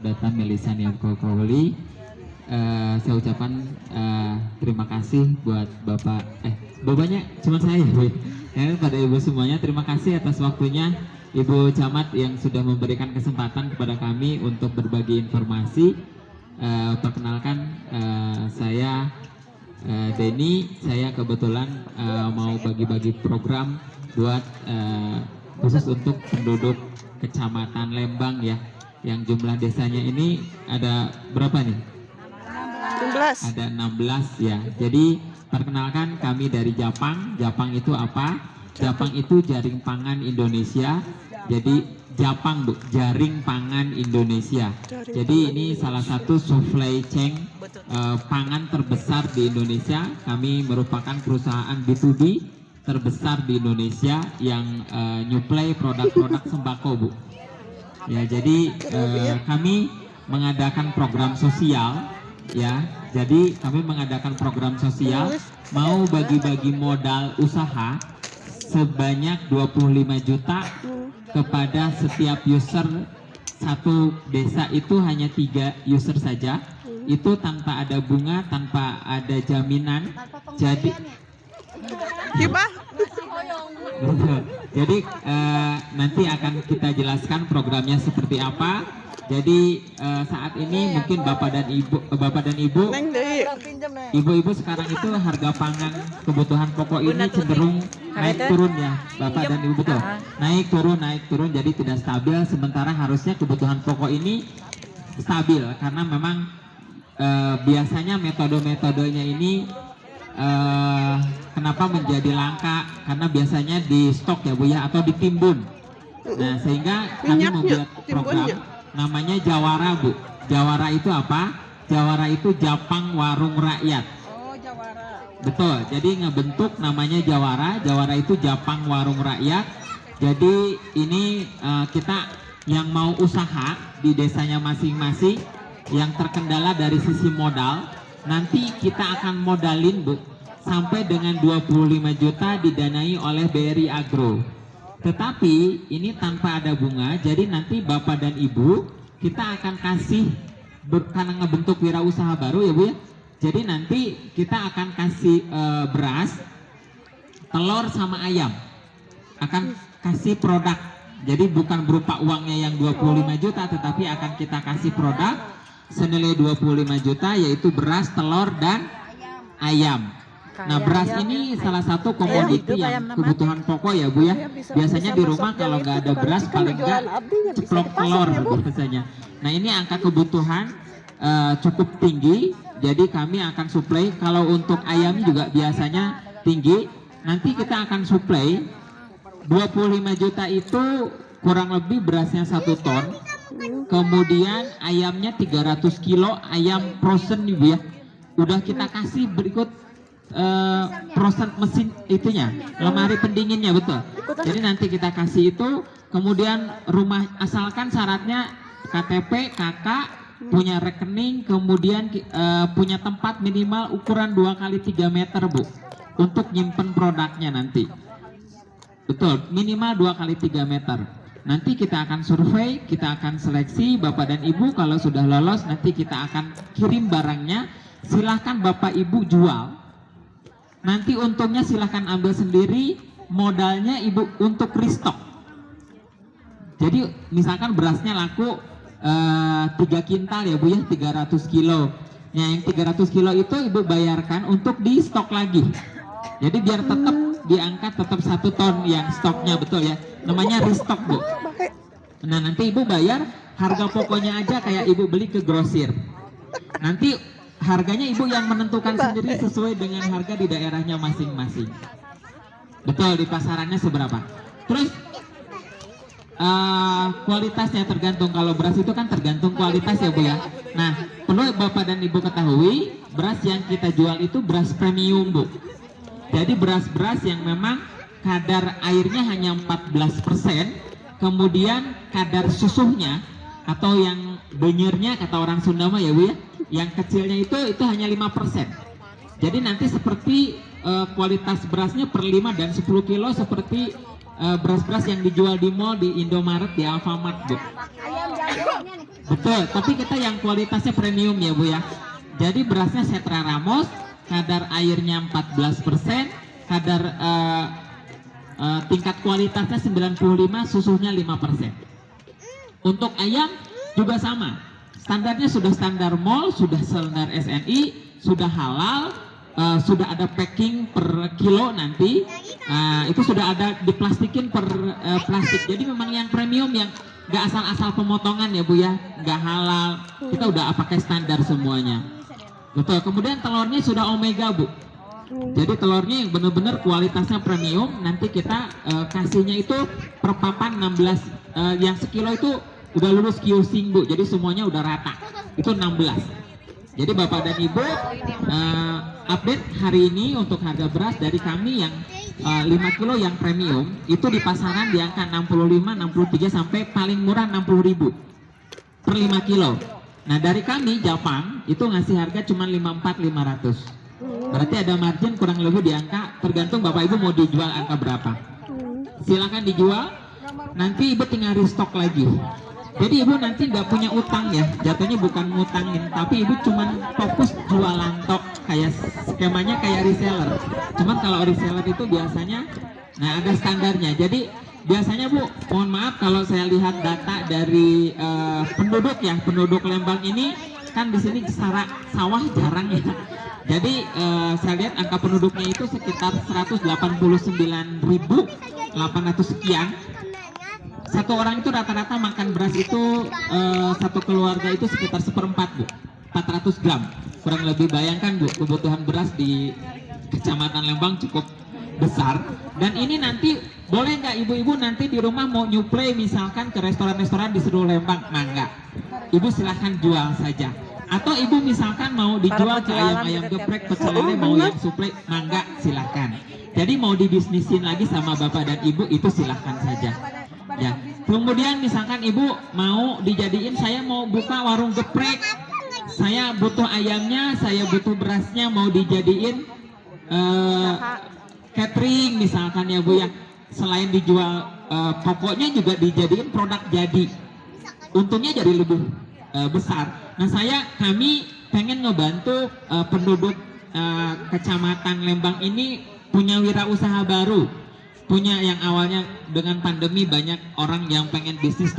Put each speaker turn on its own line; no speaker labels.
Data Melisa Niamkokoli. Saya ucapkan terima kasih buat bapaknya cuma saya ya, pada ibu semuanya. Terima kasih atas waktunya Ibu Camat yang sudah memberikan kesempatan kepada kami untuk berbagi informasi. Perkenalkan, saya Denny. Saya kebetulan mau bagi-bagi program buat khusus untuk penduduk Kecamatan Lembang ya, yang jumlah desanya ini ada berapa nih?
16.
Ada 16 ya. Jadi perkenalkan, kami dari Japang. Japang itu apa? Japang itu Jaring Pangan Indonesia. Jadi Japang, Bu, Jaring Pangan Indonesia. Jadi ini salah satu supply chain pangan terbesar di Indonesia. Kami merupakan perusahaan B2B terbesar di Indonesia yang nyuplai produk-produk sembako, Bu. Ya, jadi kami mengadakan program sosial ya. Jadi kami mengadakan program sosial, mau bagi-bagi modal usaha sebanyak 25 juta kepada setiap user. Satu desa itu hanya 3 user saja, itu tanpa ada bunga, tanpa ada jaminan. Jadi
Hibah.
jadi nanti akan kita jelaskan programnya seperti apa. Jadi saat ini mungkin bapak dan ibu ibu-ibu sekarang itu harga pangan kebutuhan pokok ini cenderung naik turun ya, bapak dan ibu, betul? Naik turun, jadi tidak stabil. Sementara harusnya kebutuhan pokok ini stabil, karena memang biasanya metodenya ini kenapa menjadi langka, karena biasanya di stok ya, Bu ya, atau ditimbun. Nah, sehingga kami membuat program namanya Jawara, Bu. Jawara itu apa? Jawara itu Japang Warung Rakyat.
Oh, Jawara.
Betul. Jadi ngebentuk namanya Jawara. Jawara itu Japang Warung Rakyat. Jadi ini kita yang mau usaha di desanya masing-masing, yang terkendala dari sisi modal, nanti kita akan modalin, Bu, sampai dengan 25 juta didanai oleh BRI Agro. Tetapi ini tanpa ada bunga. Jadi nanti bapak dan ibu kita akan kasih, karena ngebentuk wirausaha baru ya, Bu ya. Jadi nanti kita akan kasih beras, telur sama ayam. Akan kasih produk. Jadi bukan berupa uangnya yang 25 juta, tetapi akan kita kasih produk senilai 25 juta, yaitu beras, telur dan ayam. Nah, beras ini salah satu komoditi yang kebutuhan pokok ya, Bu ya. Biasanya di rumah kalau nggak ada beras paling nggak ceplok telur biasanya. Nah, ini angka kebutuhan cukup tinggi. Jadi kami akan suplai. Kalau untuk ayam juga biasanya tinggi. Nanti kita akan suplai 25 juta itu kurang lebih berasnya 1 ton. Kemudian ayamnya 300 kilo, ayam frozen nih, Bu ya. Udah kita kasih berikut proses mesin itunya, lemari pendinginnya, betul. Jadi nanti kita kasih itu. Kemudian rumah, asalkan syaratnya KTP, KK, punya rekening, kemudian punya tempat minimal ukuran 2 kali 3 meter, Bu, untuk nyimpen produknya nanti. Betul, minimal 2 kali 3 meter. Nanti kita akan survei, kita akan seleksi bapak dan ibu. Kalau sudah lolos, nanti kita akan kirim barangnya. Silahkan bapak ibu jual. Nanti untungnya silahkan ambil sendiri, modalnya ibu untuk restock. Jadi misalkan berasnya laku 3 kintal ya, Bu ya, 300 kilo. Nah, yang 300 kilo itu ibu bayarkan untuk di stok lagi. Jadi biar tetap diangkat tetap 1 ton yang stoknya, betul ya. Namanya restock, Bu. Nah, nanti ibu bayar harga pokoknya aja kayak ibu beli ke grosir. Nanti harganya ibu yang menentukan sendiri sesuai dengan harga di daerahnya masing-masing. Betul, di pasarannya seberapa. Terus kualitasnya tergantung. Kalau beras itu kan tergantung kualitas ya, Bu ya. Nah, perlu bapak dan ibu ketahui, beras yang kita jual itu beras premium, Bu. Jadi beras-beras yang memang kadar airnya hanya 14%, kemudian kadar susunya atau yang benyernya kata orang Sunda mah ya, Bu ya, yang kecilnya itu hanya 5%. Jadi nanti seperti kualitas berasnya per 5 dan 10 kilo seperti beras-beras yang dijual di mall, di Indomaret, di Alfamart, Bu. Betul, tapi kita yang kualitasnya premium ya Bu ya. Jadi berasnya Setra Ramos, kadar airnya 14%, kadar tingkat kualitasnya 95, susunya 5%. Untuk ayam juga sama, standarnya sudah standar MOL, sudah standar SNI, sudah halal, sudah ada packing per kilo nanti, itu sudah ada diplastikin per plastik. Jadi memang yang premium, yang nggak asal-asal pemotongan ya Bu ya, nggak halal, kita udah pakai standar semuanya. Betul. Kemudian telurnya sudah omega Bu. Jadi telurnya yang benar-benar kualitasnya premium. Nanti kita kasihnya itu per papan 16, yang sekilo itu udah lulus QC Bu. Jadi semuanya udah rata. Itu 16. Jadi Bapak dan Ibu, update hari ini untuk harga beras dari kami yang 5 kilo yang premium itu di pasaran di angka 65, 63 sampai paling murah 60.000 per 5 kilo. Nah dari kami Japang itu ngasih harga cuma 54.500. Berarti ada margin kurang lebih di angka, tergantung Bapak Ibu mau dijual angka berapa. Silakan dijual. Nanti Ibu tinggal restock lagi. Jadi Ibu nanti nggak punya utang ya, jatuhnya bukan ngutangin, tapi Ibu cuman fokus jualan tok, kayak skemanya kayak reseller. Cuman kalau reseller itu biasanya, nah ada standarnya. Jadi biasanya Bu, mohon maaf kalau saya lihat data dari penduduk ya, penduduk Lembang ini kan di sini sawah jarang ya. Jadi saya lihat angka penduduknya itu sekitar 189.800 sekian. Satu orang itu rata-rata makan beras itu satu keluarga itu sekitar 1/4 Bu, 400 gram kurang lebih. Bayangkan Bu, kebutuhan beras di Kecamatan Lembang cukup besar. Dan ini nanti boleh nggak ibu-ibu nanti di rumah mau nyuplai misalkan ke restoran-restoran di seluruh Lembang, mangga Ibu silahkan jual saja. Atau Ibu misalkan mau dijual ke ayam-ayam geprek, pecel lele, mau yang suplai, mangga silahkan. Jadi mau dibisnisin lagi sama Bapak dan Ibu itu silahkan saja. Ya, kemudian misalkan Ibu mau dijadiin, saya mau buka warung geprek, saya butuh ayamnya, saya butuh berasnya, mau dijadiin catering misalkan ya Bu ya. Selain dijual pokoknya juga dijadiin produk jadi, untungnya jadi lebih besar. Nah kami pengen ngebantu penduduk Kecamatan Lembang ini punya wirausaha baru. Punya yang awalnya dengan pandemi banyak orang yang pengen bisnis